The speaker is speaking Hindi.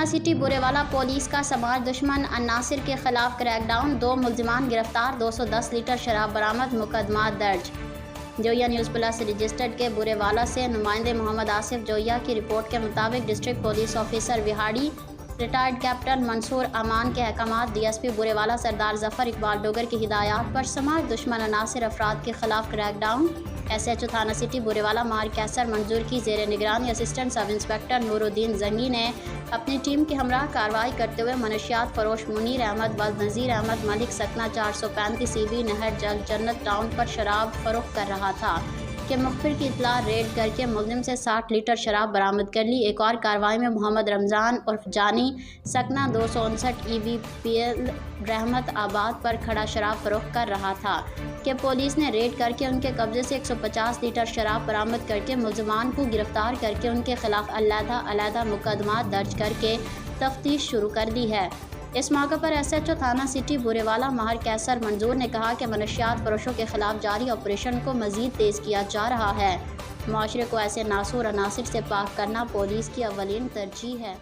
थाना सिटी बुरेवाला पुलिस का समाज दुश्मन अन्नासिर के खिलाफ क्रैकडाउन, 2 मुल्जिमान गिरफ्तार, 210 लीटर शराब बरामद, मुकदमा दर्ज। जोया न्यूज़ प्लस रजिस्टर्ड के बुरेवाला से नुमाइंदे मोहम्मद आसिफ जोया की रिपोर्ट के मुताबिक district police officer Vehari retired captain Mansoor Aman के अहकामात डीएसपी बुरेवाला सरदार जफर इकबाल डोगर की हिदायत पर समाज दुश्मन अनासिर अफराद के खिलाफ क्रैकडाउन, एसएचओ थाना सिटी बुरेवाला मार कैसर मंजूर की जेर निगरानी असिस्टेंट सब इंस्पेक्टर नूरुद्दीन जंगी ने अपनी टीम के हमरा कार्रवाई करते हुए मनशियात फरोश मुनीर अहमद व नज़ीर अहमद मलिक सकना 435 ईबी नहर जल जन्नत टाउन पर शराब फरोख्त कर रहा था कि मुखबिर की इतला रेड करके मुलजिम से 60 लीटर शराब बरामद कर ली। एक और कार्रवाई में मोहम्मद रमज़ान उर्फ जानी सकना 259 EBPL रहमत आबाद पर खड़ा शराब फरोख्त कर रहा था कि पुलिस ने रेड करके उनके कब्जे से 150 लीटर शराब बरामद करके मुलजमान को गिरफ्तार करके उनके खिलाफ अलग-अलग मुकदमा दर्ज करके तफ्तीश शुरू कर दी है। इस मौके पर एसएचओ थाना सिटी बुरेवाला माहर कैसर मंजूर ने कहा कि मनशियात फरोशों के खिलाफ जारी ऑपरेशन को मज़ीद तेज़ किया जा रहा है। माशरे को ऐसे नासूर अनासिर से पाक करना पुलिस की अवलीन तरजीह है।